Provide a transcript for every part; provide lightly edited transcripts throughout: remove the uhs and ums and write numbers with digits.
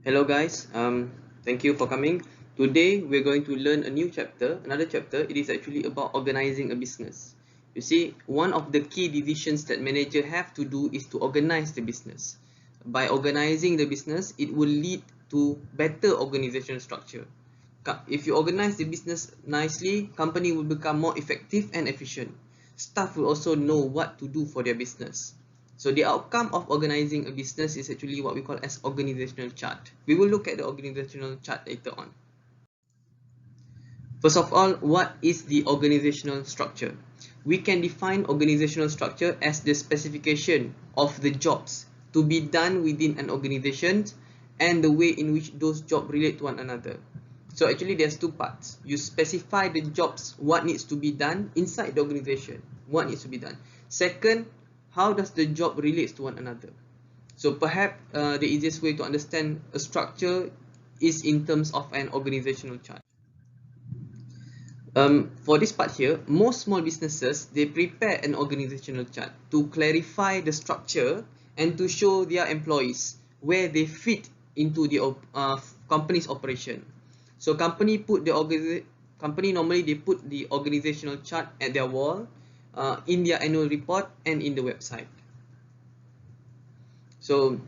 Hello guys, thank you for coming. Today we're going to learn a new chapter, another chapter. It is actually about organizing a business. You see, one of the key decisions that manager have to do is to organize the business. By organizing the business, it will lead to better organizational structure. If you organize the business nicely, company will become more effective and efficient. Staff will also know what to do for their business. So the outcome of organizing a business is actually what we call as organizational chart. We will look at the organizational chart later on. First of all, what is the organizational structure? We can define organizational structure as the specification of the jobs to be done within an organization and the way in which those jobs relate to one another. So actually there's two parts. You specify the jobs, what needs to be done inside the organization, what needs to be done. Second, how does the job relate to one another? So perhaps the easiest way to understand a structure is in terms of an organizational chart. For this part here, most small businesses, they prepare an organizational chart to clarify the structure and to show their employees where they fit into the company's operation. So company normally they put the organizational chart at their wall, in their annual report and in the website. So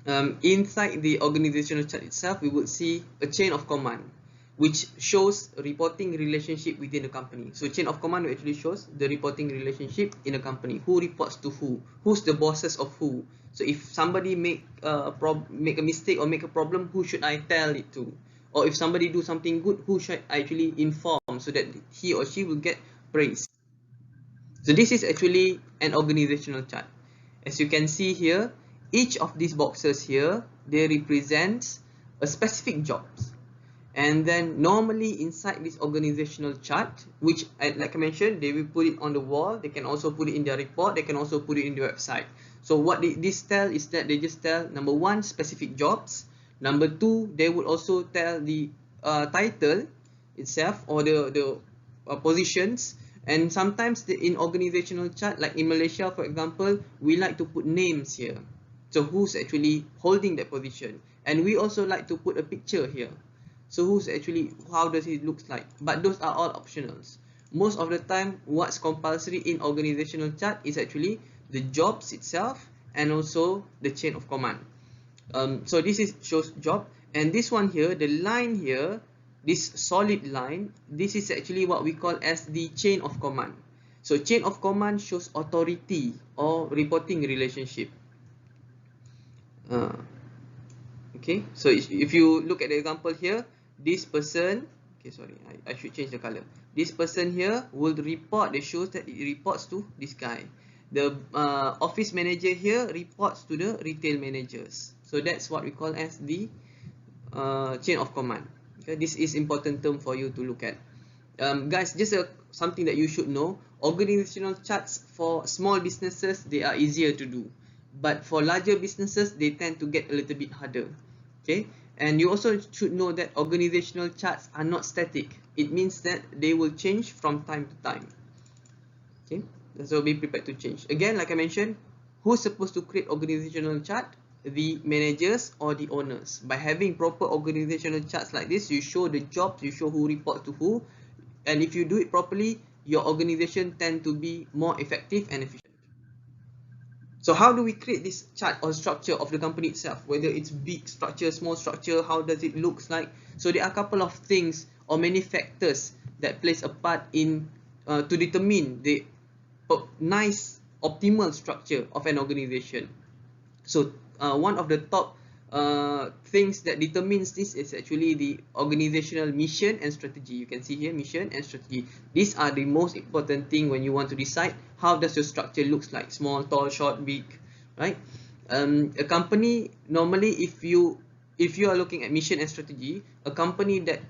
inside the organizational chart itself, we would see a chain of command which shows a reporting relationship within the company. So chain of command actually shows the reporting relationship in a company. Who reports to who? Who's the bosses of who? So if somebody make a mistake or make a problem, who should I tell it to? Or if somebody do something good, who should I actually inform so that he or she will get praise? So this is actually an organizational chart. As you can see here, each of these boxes here, they represent a specific jobs. And then normally inside this organizational chart, which like I mentioned, they will put it on the wall. They can also put it in their report. They can also put it in the website. So what this tell is that they just tell, number one, specific jobs. Number two, they would also tell the title itself or the positions. And sometimes in organizational chart, like in Malaysia, for example, we like to put names here. So who's actually holding that position? And we also like to put a picture here. So how does it look like? But those are all optionals. Most of the time, what's compulsory in organizational chart is actually the jobs itself and also the chain of command. So this shows job, and this one here, the line here, this solid line, this is actually what we call as the chain of command. So chain of command shows authority or reporting relationship. Okay, so if you look at the example here, this person, okay, sorry, I should change the color. This person here will report, it shows that it reports to this guy. The office manager here reports to the retail managers. So that's what we call as the chain of command. Okay, this is important term for you to look at. Guys, just something that you should know. Organizational charts for small businesses, they are easier to do. But for larger businesses, they tend to get a little bit harder. Okay, and you also should know that organizational charts are not static. It means that they will change from time to time. Okay, so be prepared to change. Again, like I mentioned, who's supposed to create organizational chart? The managers or the owners. By having proper organizational charts like this, you show the jobs, you show who reports to who, and if you do it properly, your organization tend to be more effective and efficient. So how do we create this chart or structure of the company itself? Whether it's big structure, small structure, how does it look like? So there are a couple of things or many factors that plays a part in to determine the nice optimal structure of an organization. So one of the top things that determines this is actually the organizational mission and strategy. You can see here, mission and strategy. These are the most important thing when you want to decide how does your structure looks like, small, tall, short, big, right? A company normally, if you are looking at mission and strategy, a company that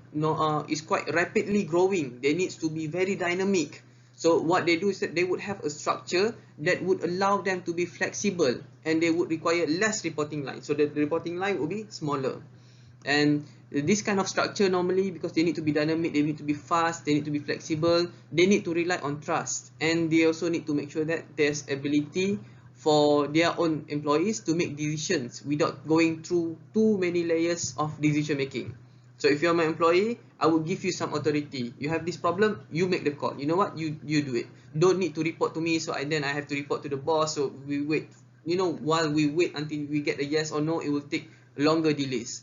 is quite rapidly growing, they needs to be very dynamic. So what they do is that they would have a structure that would allow them to be flexible, and they would require less reporting line. So the reporting line will be smaller. And this kind of structure normally, because they need to be dynamic, they need to be fast, they need to be flexible, they need to rely on trust, and they also need to make sure that there's ability for their own employees to make decisions without going through too many layers of decision making. So if you're my employee, I will give you some authority. You have this problem, you make the call. You know what? You do it. Don't need to report to me, so then I have to report to the boss. So we wait. You know, while we wait until we get a yes or no, it will take longer delays.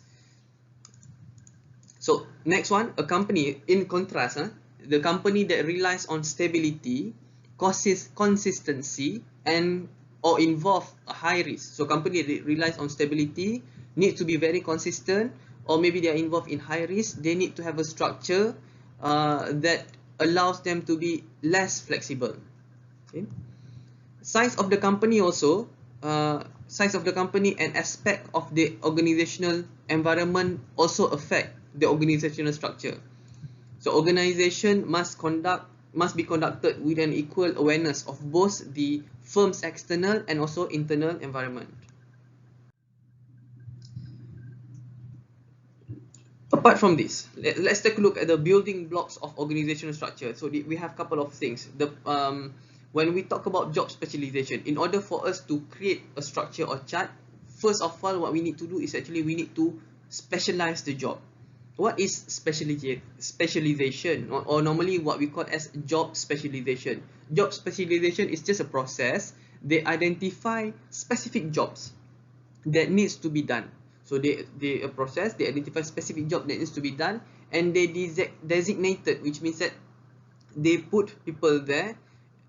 So next one, a company, in contrast, the company that relies on stability, consistency, and or involve a high risk. So company that relies on stability need to be very consistent, or maybe they are involved in high risk. They need to have a structure that allows them to be less flexible. Okay. Size of the company also, size of the company and aspect of the organizational environment also affect the organizational structure. So organization must be conducted with an equal awareness of both the firm's external and also internal environment. Apart from this, let's take a look at the building blocks of organizational structure. So we have a couple of things. When we talk about job specialization, in order for us to create a structure or chart, first of all, what we need to do is actually we need to specialize the job. What is specialization, or normally what we call as job specialization? Job specialization is just a process. They identify specific jobs that needs to be done. So they identify specific job that needs to be done, and they designated, which means that they put people there,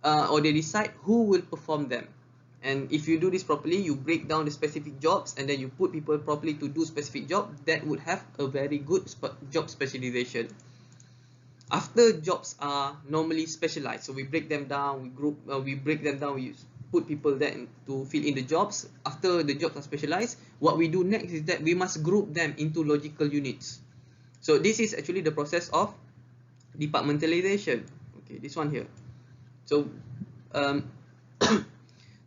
or they decide who will perform them. And if you do this properly, you break down the specific jobs and then you put people properly to do specific job, that would have a very good job specialization. After jobs are normally specialized, so we break them down, we break them down, we put people there to fill in the jobs. After the jobs are specialized, what we do next is that we must group them into logical units. So this is actually the process of departmentalization. Okay, this one here. So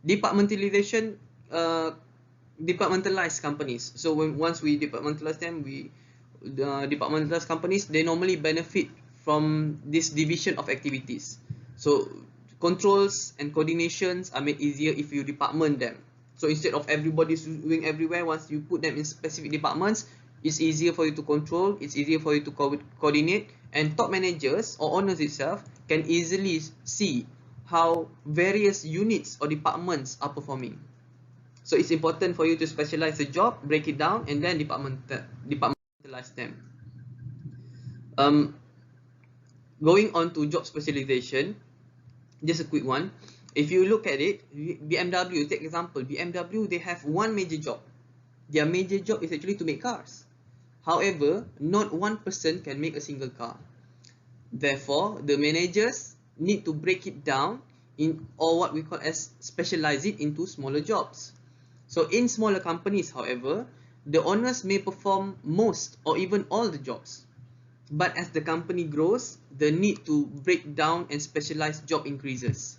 departmentalization, departmentalize companies. So once we departmentalize them, departmentalized companies, they normally benefit from this division of activities. So controls and coordinations are made easier if you department them. So instead of everybody doing everywhere, once you put them in specific departments, it's easier for you to control, it's easier for you to coordinate, and top managers or owners itself can easily see how various units or departments are performing. So it's important for you to specialize the job, break it down, and then departmentalize them. Going on to job specialization, just a quick one. If you look at it, BMW, take example, BMW, they have one major job. Their major job is actually to make cars. However, not one person can make a single car. Therefore, the managers need to break it down or what we call as specialize it into smaller jobs. So in smaller companies, however, the owners may perform most or even all the jobs. But as the company grows, the need to break down and specialize job increases.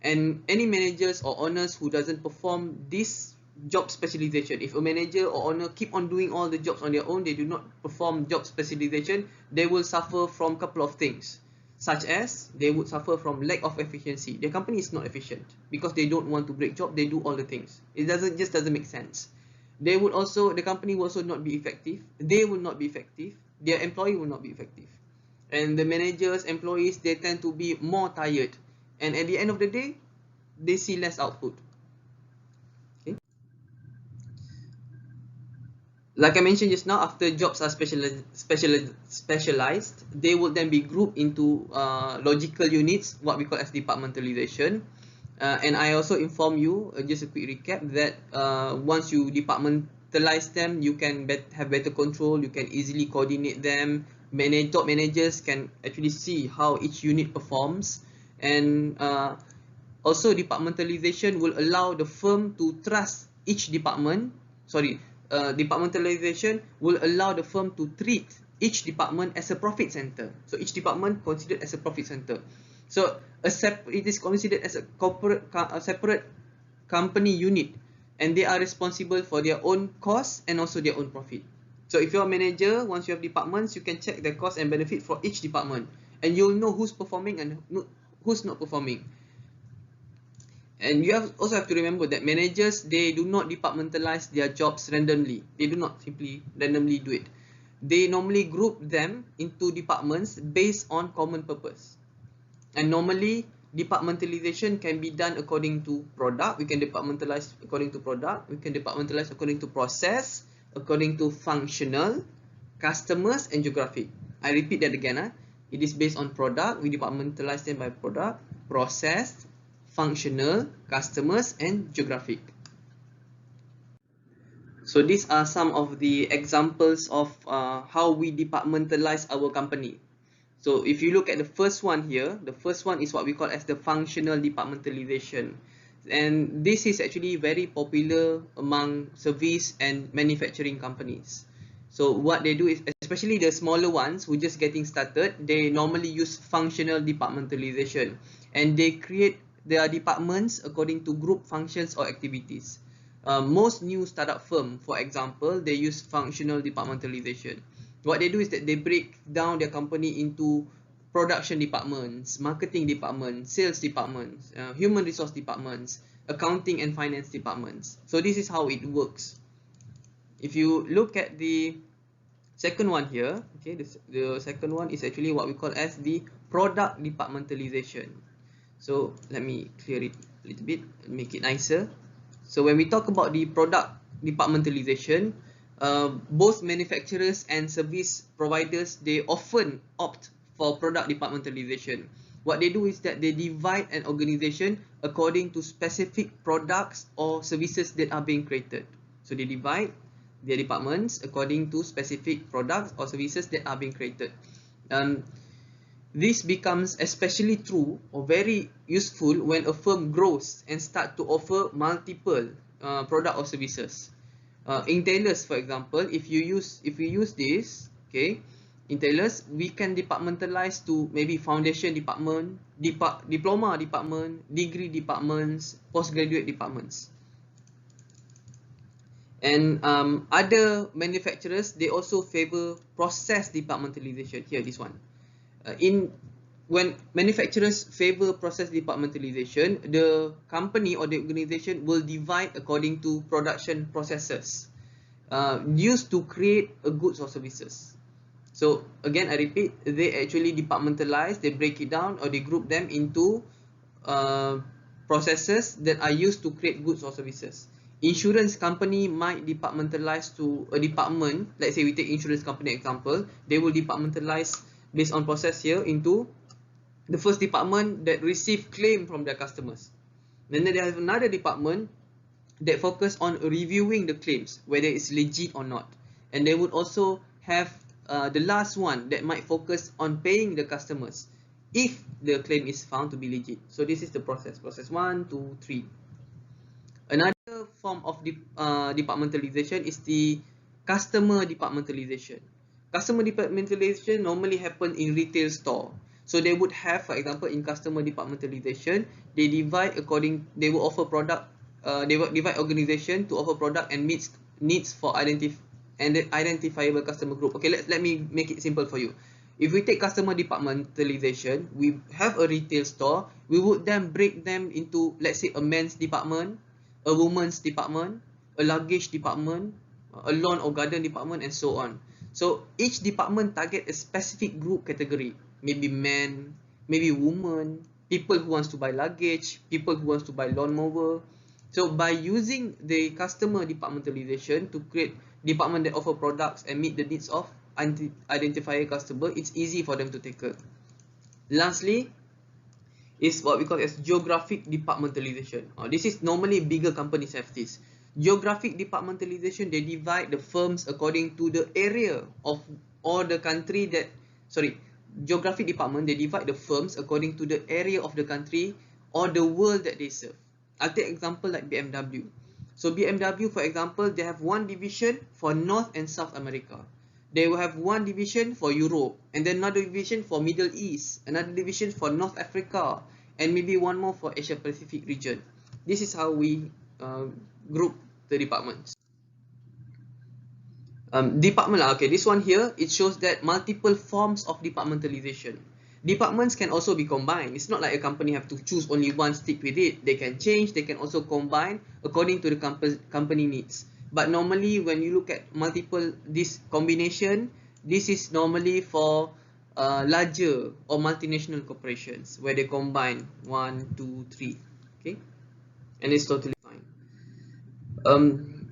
And any managers or owners who doesn't perform this job specialization, if a manager or owner keep on doing all the jobs on their own, they do not perform job specialization, they will suffer from a couple of things, such as they would suffer from lack of efficiency. Their company is not efficient because they don't want to break job, they do all the things. It just doesn't make sense. The company will also not be effective. They will not be effective. Their employee will not be effective. And the managers, employees, they tend to be more tired. And at the end of the day, they see less output. Okay. Like I mentioned just now, after jobs are specialized, they will then be grouped into logical units, what we call as departmentalization. And I also inform you, just a quick recap, that once you departmentalize them, you can have better control, you can easily coordinate them. Top managers can actually see how each unit performs. And also departmentalization will allow the firm to trust each department. Departmentalization will allow the firm to treat each department as a profit center. So each department considered as a profit center. So it is considered as a separate company unit, and they are responsible for their own costs and also their own profit. So if you're a manager, once you have departments, you can check the cost and benefit for each department, and you'll know who's performing and who's not performing. And you also have to remember that managers, they do not departmentalize their jobs randomly. They do not simply randomly do it. They normally group them into departments based on common purpose. And normally, departmentalization can be done according to product. We can departmentalize according to product. We can departmentalize according to process, according to functional, customers, and geographic. I repeat that again. It is based on product. We departmentalize them by product, process, functional, customers, and geographic. So these are some of the examples of how we departmentalize our company. So if you look at the first one here, the first one is what we call as the functional departmentalization. And this is actually very popular among service and manufacturing companies. So what they do is, especially the smaller ones who just getting started, they normally use functional departmentalization. And they create their departments according to group functions or activities. Most new startup firm, for example, they use functional departmentalization. What they do is that they break down their company into production departments, marketing departments, sales departments, human resource departments, accounting and finance departments. So this is how it works. If you look at the second one here, okay, the second one is actually what we call as the product departmentalization. So let me clear it a little bit and make it nicer. So when we talk about the product departmentalization, both manufacturers and service providers, they often opt for product departmentalization. What they do is that they divide an organization according to specific products or services that are being created. So they divide their departments according to specific products or services that are being created. This becomes especially true or very useful when a firm grows and start to offer multiple product or services. In tailors, for example, if we use this, okay, in tailors, we can departmentalize to maybe foundation department, diploma department, degree departments, postgraduate departments. And other manufacturers, they also favor process departmentalization. Here, this one. When manufacturers favor process departmentalization, the company or the organization will divide according to production processes used to create a goods or services. So again, I repeat, they actually departmentalize, they break it down, or they group them into processes that are used to create goods or services. Insurance company might departmentalize to a department. Let's say we take insurance company example. They will departmentalize based on process here into the first department that receive claim from their customers. Then they have another department that focus on reviewing the claims, whether it's legit or not. And they would also have the last one that might focus on paying the customers if the claim is found to be legit. So this is the process 1, 2, 3. Another form of departmentalization is the customer departmentalization. Customer departmentalization normally happen in retail store. So they would have, for example, in customer departmentalization, they will offer product, they will divide organization to offer product and meets needs for identifiable customer group. Okay, let me make it simple for you. If we take customer departmentalization, we have a retail store, we would then break them into, let's say, a men's department, a woman's department, a luggage department, a lawn or garden department, and so on. So each department target a specific group category, maybe men, maybe women, people who wants to buy luggage, people who wants to buy lawnmower. So by using the customer departmentalization to create department that offer products and meet the needs of identifier customer, it's easy for them to tackle. Lastly, is what we call as geographic departmentalization. This is normally bigger companies have this. Geographic departmentalization, they divide the firms according to the area of or the country that, geographic department, they divide the firms according to the area of the country or the world that they serve. I'll take example like BMW. So BMW, for example, they have one division for North and South America. They will have one division for Europe, and then another division for Middle East, another division for North Africa, and maybe one more for Asia Pacific region. This is how we group the departments. Okay, this one here, it shows that multiple forms of departmentalization. Departments can also be combined. It's not like a company have to choose only one, stick with it. They can change, they can also combine according to the company needs. But normally when you look at multiple, this combination, this is normally for larger or multinational corporations where they combine 1, 2, 3. Okay, and it's totally fine.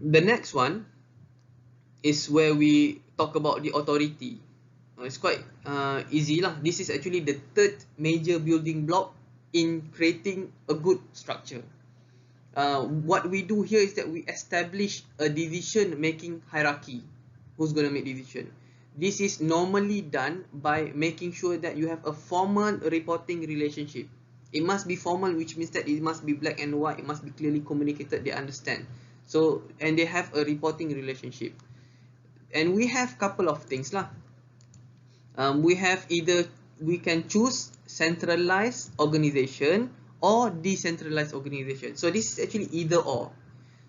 The next one is where we talk about the authority. It's quite easy lah. This is actually the third major building block in creating a good structure. What we do here is that we establish a decision making hierarchy. Who's going to make decision? This is normally done by making sure that you have a formal reporting relationship. It must be formal, which means that it must be black and white. It must be clearly communicated. They understand. So, and they have a reporting relationship. And we have couple of things lah. We have either we can choose centralized organization or decentralized organization. So this is actually either or.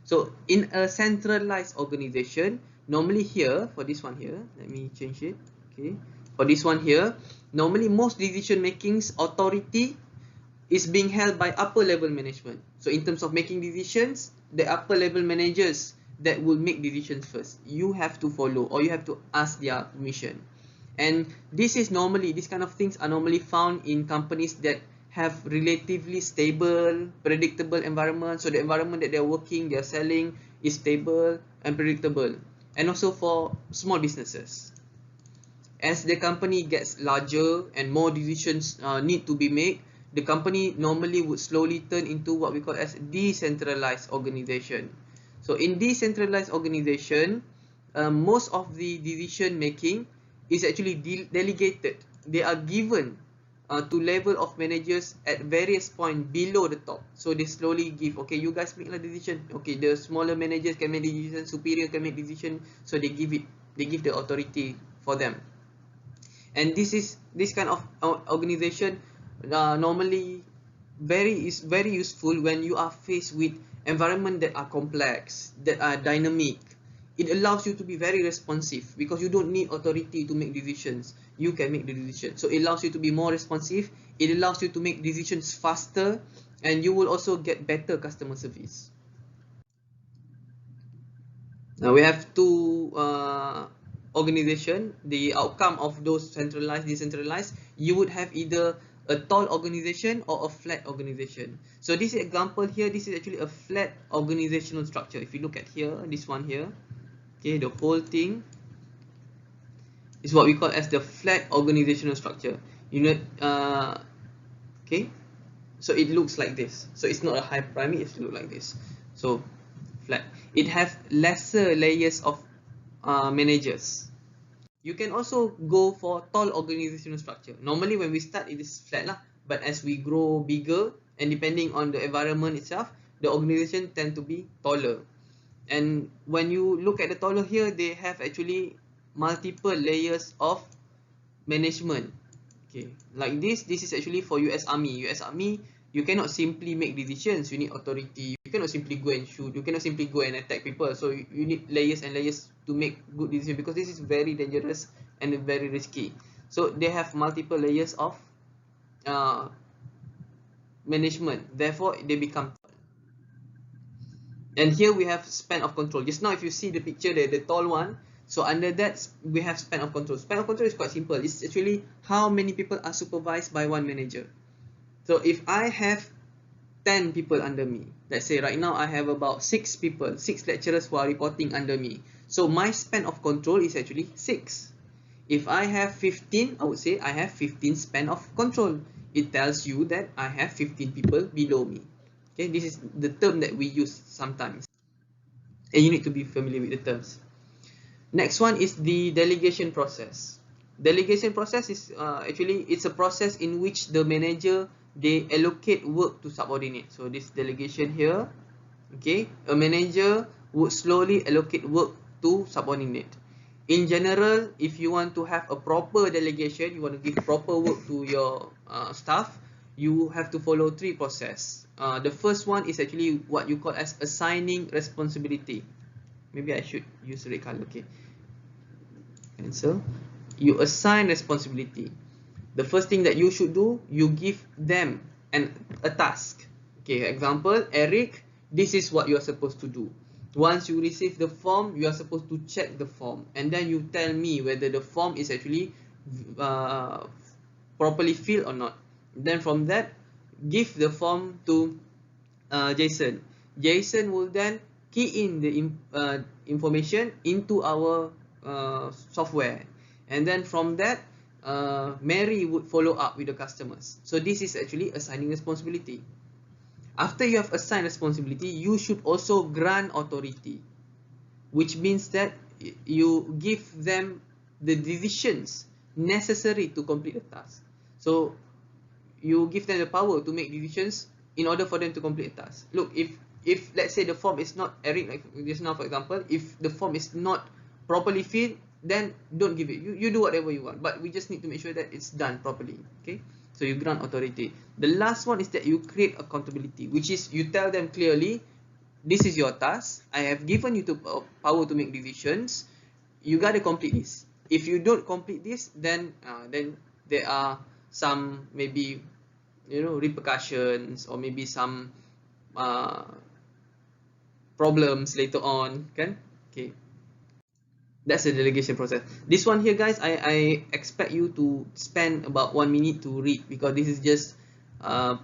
So in a centralized organization, normally here for this one here, let me change it. Okay, for this one here, normally most decision making's authority is being held by upper level management. So in terms of making decisions, the upper level managers that will make decisions first. You have to follow or you have to ask their permission. And this is normally, these kind of things are normally found in companies that have relatively stable, predictable environment. So the environment that they're working, they're selling is stable and predictable. And also for small businesses. As the company gets larger and more decisions need to be made, the company normally would slowly turn into what we call as decentralized organization. So in decentralized organization, most of the decision making is actually delegated. They are given to level of managers at various points below the top. So they slowly give, okay, you guys make a decision. Okay, the smaller managers can make decision, superior can make decision. So they give the authority for them. And this kind of organization normally is very useful when you are faced with environment that are complex, that are dynamic. It allows you to be very responsive because you don't need authority to make decisions. You can make the decision. So it allows you to be more responsive. It allows you to make decisions faster, and you will also get better customer service. Now we have two organization. The outcome of those centralized, decentralized, you would have either a tall organization or a flat organization. So this example here, this is actually a flat organizational structure. If you look at here, this one here, okay, the whole thing is what we call as the flat organizational structure. Okay, so it looks like this. So it's not a high pyramid, it looks like this. So flat. It has lesser layers of managers. You can also go for tall organizational structure. Normally when we start, it is flat lah, but as we grow bigger and depending on the environment itself, the organization tend to be taller. And when you look at the taller here, they have actually multiple layers of management. Okay, like this is actually for US Army. US Army, you cannot simply make decisions. You need authority. You cannot simply go and shoot. You cannot simply go and attack people. So you need layers and layers to make good decisions because this is very dangerous and very risky. So they have multiple layers of management. Therefore, they become. And here we have span of control. Just now, if you see the picture there, the tall one. So under that, we have span of control. Span of control is quite simple. It's actually how many people are supervised by one manager. So if I have 10 people under me, let's say right now I have about 6 people, 6 lecturers who are reporting under me. So my span of control is actually 6. If I have 15, I would say I have 15 span of control. It tells you that I have 15 people below me. Okay, this is the term that we use sometimes. And you need to be familiar with the terms. Next one is the delegation process. Delegation process is actually, it's a process in which the manager, they allocate work to subordinate. So this delegation here, okay, a manager would slowly allocate work to subordinate. In general, if you want to have a proper delegation, you want to give proper work to your staff, you have to follow 3 processes. The first one is actually what you call as assigning responsibility. Maybe I should use red color. Okay, cancel. You assign responsibility. the first thing that you should do, you give them a task. Okay, example, Eric, this is what you are supposed to do. Once you receive the form, you are supposed to check the form, and then you tell me whether the form is actually properly filled or not. Then from that, give the form to Jason. Jason will then key in the information into our software, and then from that, Mary would follow up with the customers. So this is actually assigning responsibility. After you have assigned responsibility, you should also grant authority, which means that you give them the decisions necessary to complete the task. So you give them the power to make decisions in order for them to complete a task. Look, if let's say the form is not, Eric, like just now for example, if the form is not properly filled, then don't give it. You do whatever you want, but we just need to make sure that it's done properly. Okay, so you grant authority. The last one is that you create accountability, which is you tell them clearly, this is your task, I have given you the power to make decisions, you got to complete this. If you don't complete this, then there are some, maybe, you know, repercussions, or maybe some problems later on, kan? Okay, that's the delegation process. This one here, guys, I expect you to spend about 1 minute to read, because this is just how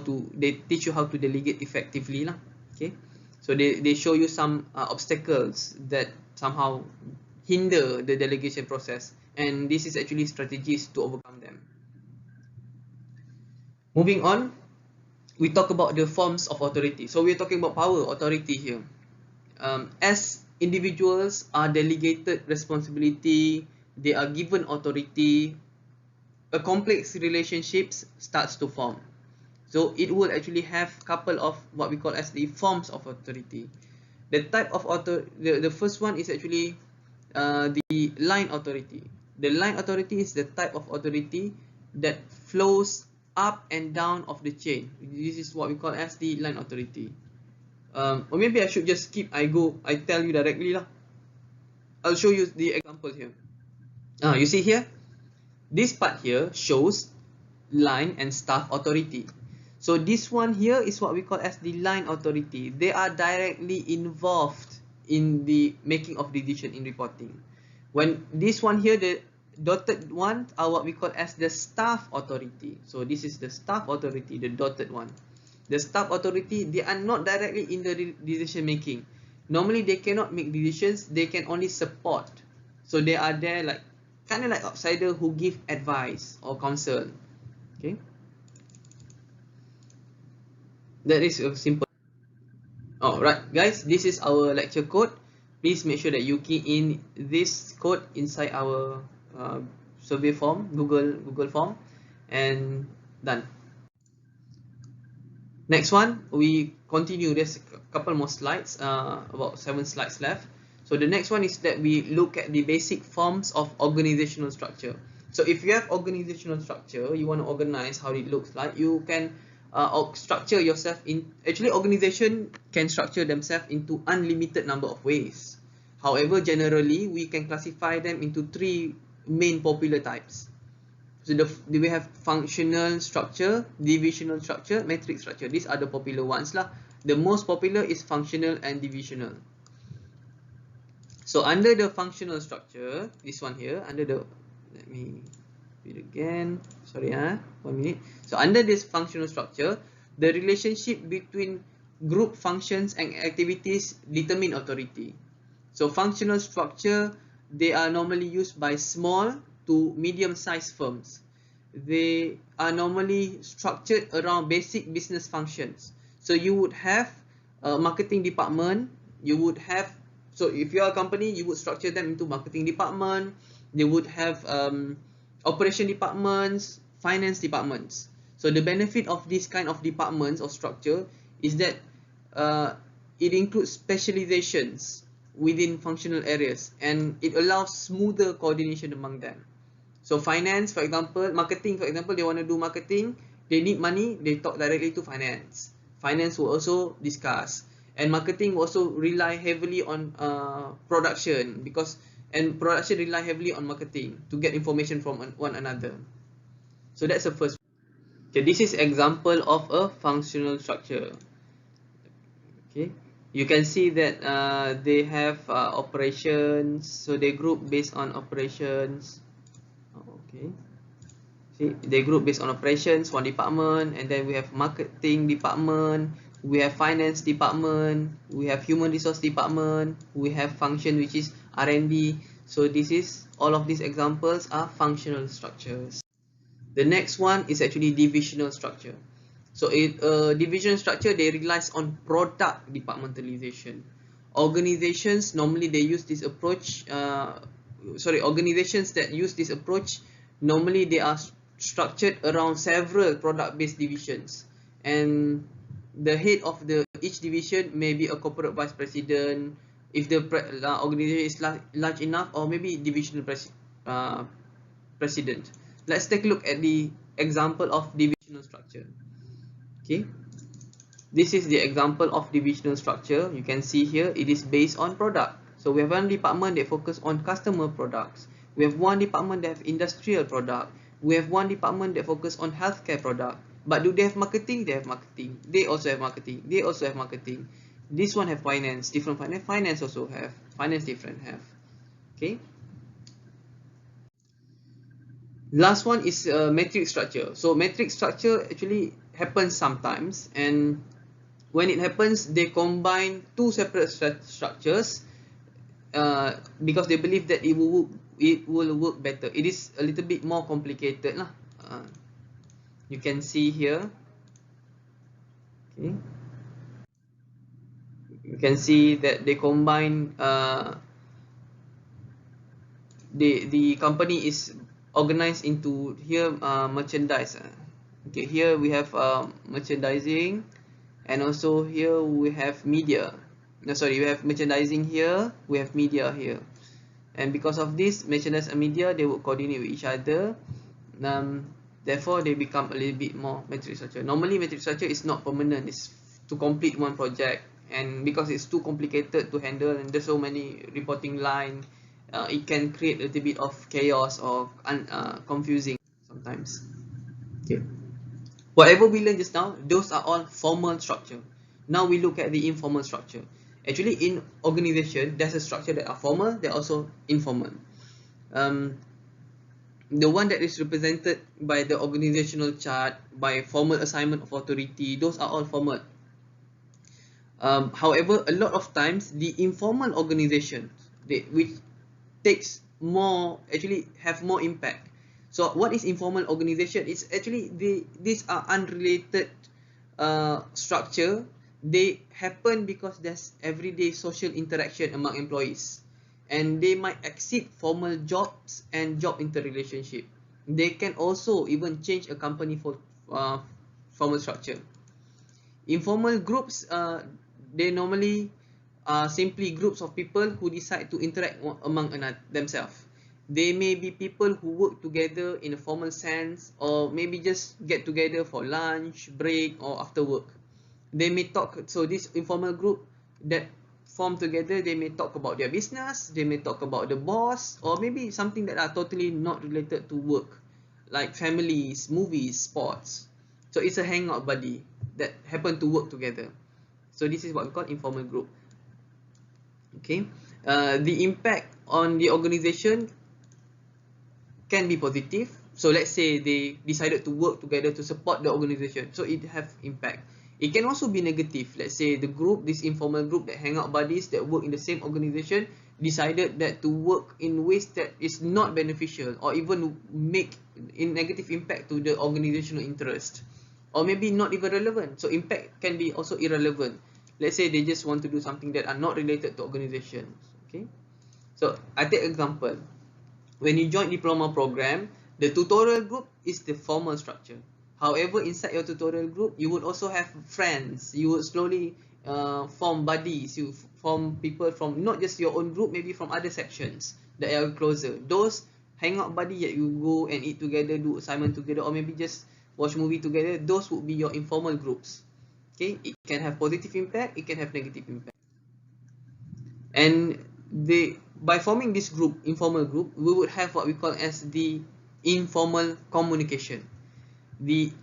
to, they teach you how to delegate effectively lah. Okay, so they show you some obstacles that somehow hinder the delegation process, and this is actually strategies to overcome them. Moving on, we talk about the forms of authority. So we're talking about power, authority here. As individuals are delegated responsibility, they are given authority, a complex relationships starts to form. So it will actually have couple of what we call as the forms of authority. The type of the first one is actually the line authority. The line authority is the type of authority that flows up and down of the chain. This is what we call as the line authority. Or maybe I should just skip. I tell you directly lah. I'll show you the example here. You see here, this part here shows line and staff authority. So this one here is what we call as the line authority. They are directly involved in the making of decision in reporting. When this one here, the dotted one, are what we call as the staff authority. So this is the staff authority, the dotted one. The staff authority, they are not directly in the decision making. Normally they cannot make decisions, they can only support. So they are there like kind of like outsider who give advice or counsel. Okay, that is a simple. Alright guys, this is our lecture code. Please make sure that you key in this code inside our survey form, Google form, and done. Next one, we continue. There's a couple more slides, about 7 slides left. So the next one is that we look at the basic forms of organizational structure. So if you have organizational structure, you want to organize how it looks like, you can structure yourself in, actually organization can structure themselves into unlimited number of ways. However, generally we can classify them into 3 main popular types. So we have functional structure, divisional structure, matrix structure. These are the popular ones lah. The most popular is functional and divisional. So under the functional structure, this one here, under the, let me read again, sorry 1 minute. So under this functional structure, the relationship between group functions and activities determine authority. So functional structure, they are normally used by small to medium-sized firms. They are normally structured around basic business functions. So you would have a marketing department, you would have, so if you are a company, you would structure them into marketing department, they would have operation departments, finance departments. So the benefit of this kind of departments or structure is that it includes specializations within functional areas, and it allows smoother coordination among them. So finance, for example, marketing, for example, they want to do marketing, they need money, they talk directly to finance. Finance will also discuss, and marketing will also rely heavily on production, because and production rely heavily on marketing to get information from one another. So that's the first. Okay, this is example of a functional structure. Okay, you can see that they have operations, so they group based on operations. Okay, see, they group based on operations, one department, and then we have marketing department, we have finance department, we have human resource department, we have function which is R&D. So this is, all of these examples are functional structures. The next one is actually divisional structure. So divisional structure, they relies on product departmentalization. Organizations normally they use this approach. Organizations that use this approach normally they are structured around several product-based divisions, and the head of each division may be a corporate vice president if the organization is large enough, or maybe divisional president. Let's take a look at the example of divisional structure. Okay, this is the example of divisional structure. You can see here it is based on product. So we have one department that focus on customer products. We have one department that have industrial product. We have one department that focus on healthcare product. But do they have marketing? They have marketing. They also have marketing. They also have marketing. This one have finance, different finance. Finance also have. Finance different have. Okay. Last one is matrix structure. So matrix structure actually happens sometimes, and when it happens, they combine two separate structures because they believe that it will work better. It is a little bit more complicated lah. You can see here. Okay. You can see that they combine. The company is organized into here merchandise. Okay, here we have merchandising, and also here we have media. No, sorry, we have merchandising here, we have media here, and because of this merchandise and media, they will coordinate with each other. Therefore they become a little bit more matrix structure. Normally matrix structure is not permanent, it's to complete one project, and because it's too complicated to handle and there's so many reporting line, it can create a little bit of chaos or confusing sometimes. Okay, whatever we learned just now, those are all formal structure. Now we look at the informal structure. Actually in organization there's a structure that are formal, they're also informal. The one that is represented by the organizational chart, by formal assignment of authority, those are all formal. However, a lot of times the informal organizations, which takes more, actually have more impact. So what is informal organization? It's actually these are unrelated structure. They happen because there's everyday social interaction among employees, and they might exceed formal jobs and job interrelationship. They can also even change a company for formal structure. Informal groups, they normally are simply groups of people who decide to interact among themselves. They may be people who work together in a formal sense, or maybe just get together for lunch, break, or after work. They may talk, so this informal group that form together, they may talk about their business, they may talk about the boss, or maybe something that are totally not related to work, like families, movies, sports. So it's a hangout buddy that happen to work together. So this is what we call informal group. Okay, the impact on the organization can be positive. So let's say they decided to work together to support the organization, so it have impact. It can also be negative. Let's say the group, this informal group that hang out buddies that work in the same organization, decided that to work in ways that is not beneficial, or even make in negative impact to the organizational interest, or maybe not even relevant. So impact can be also irrelevant. Let's say they just want to do something that are not related to organizations. Okay, so I take example. When you join diploma program, the tutorial group is the formal structure. However, inside your tutorial group, you would also have friends. You would slowly form buddies. You form people from not just your own group, maybe from other sections that are closer. Those hangout buddy that you go and eat together, do assignment together, or maybe just watch movie together, those would be your informal groups. Okay, it can have positive impact, it can have negative impact. And by forming this group, informal group, we would have what we call as the informal communication,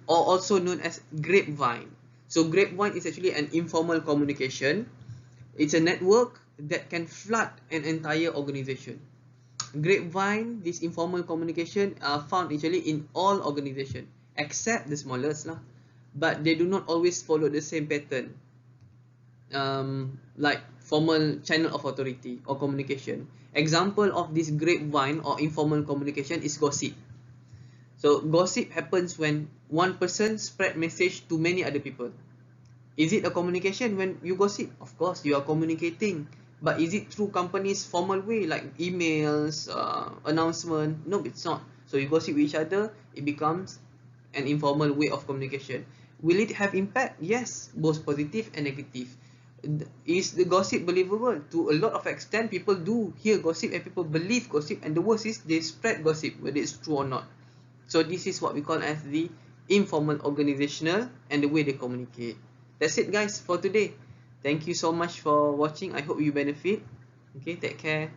or also known as grapevine. So grapevine is actually an informal communication. It's a network that can flood an entire organization. Grapevine, this informal communication, are found actually in all organizations except the smallest lah, but they do not always follow the same pattern like formal channel of authority or communication. Example of this grapevine or informal communication is gossip. So gossip happens when one person spread message to many other people. Is it a communication when you gossip? Of course, you are communicating. But is it through company's formal way, like emails, announcement? No, it's not. So you gossip with each other, it becomes an informal way of communication. Will it have impact? Yes, both positive and negative. Is the gossip believable? To a lot of extent, people do hear gossip and people believe gossip, and the worst is they spread gossip, whether it's true or not. So this is what we call as the informal organizational and the way they communicate. That's it guys for today. Thank you so much for watching. I hope you benefit. Okay, take care.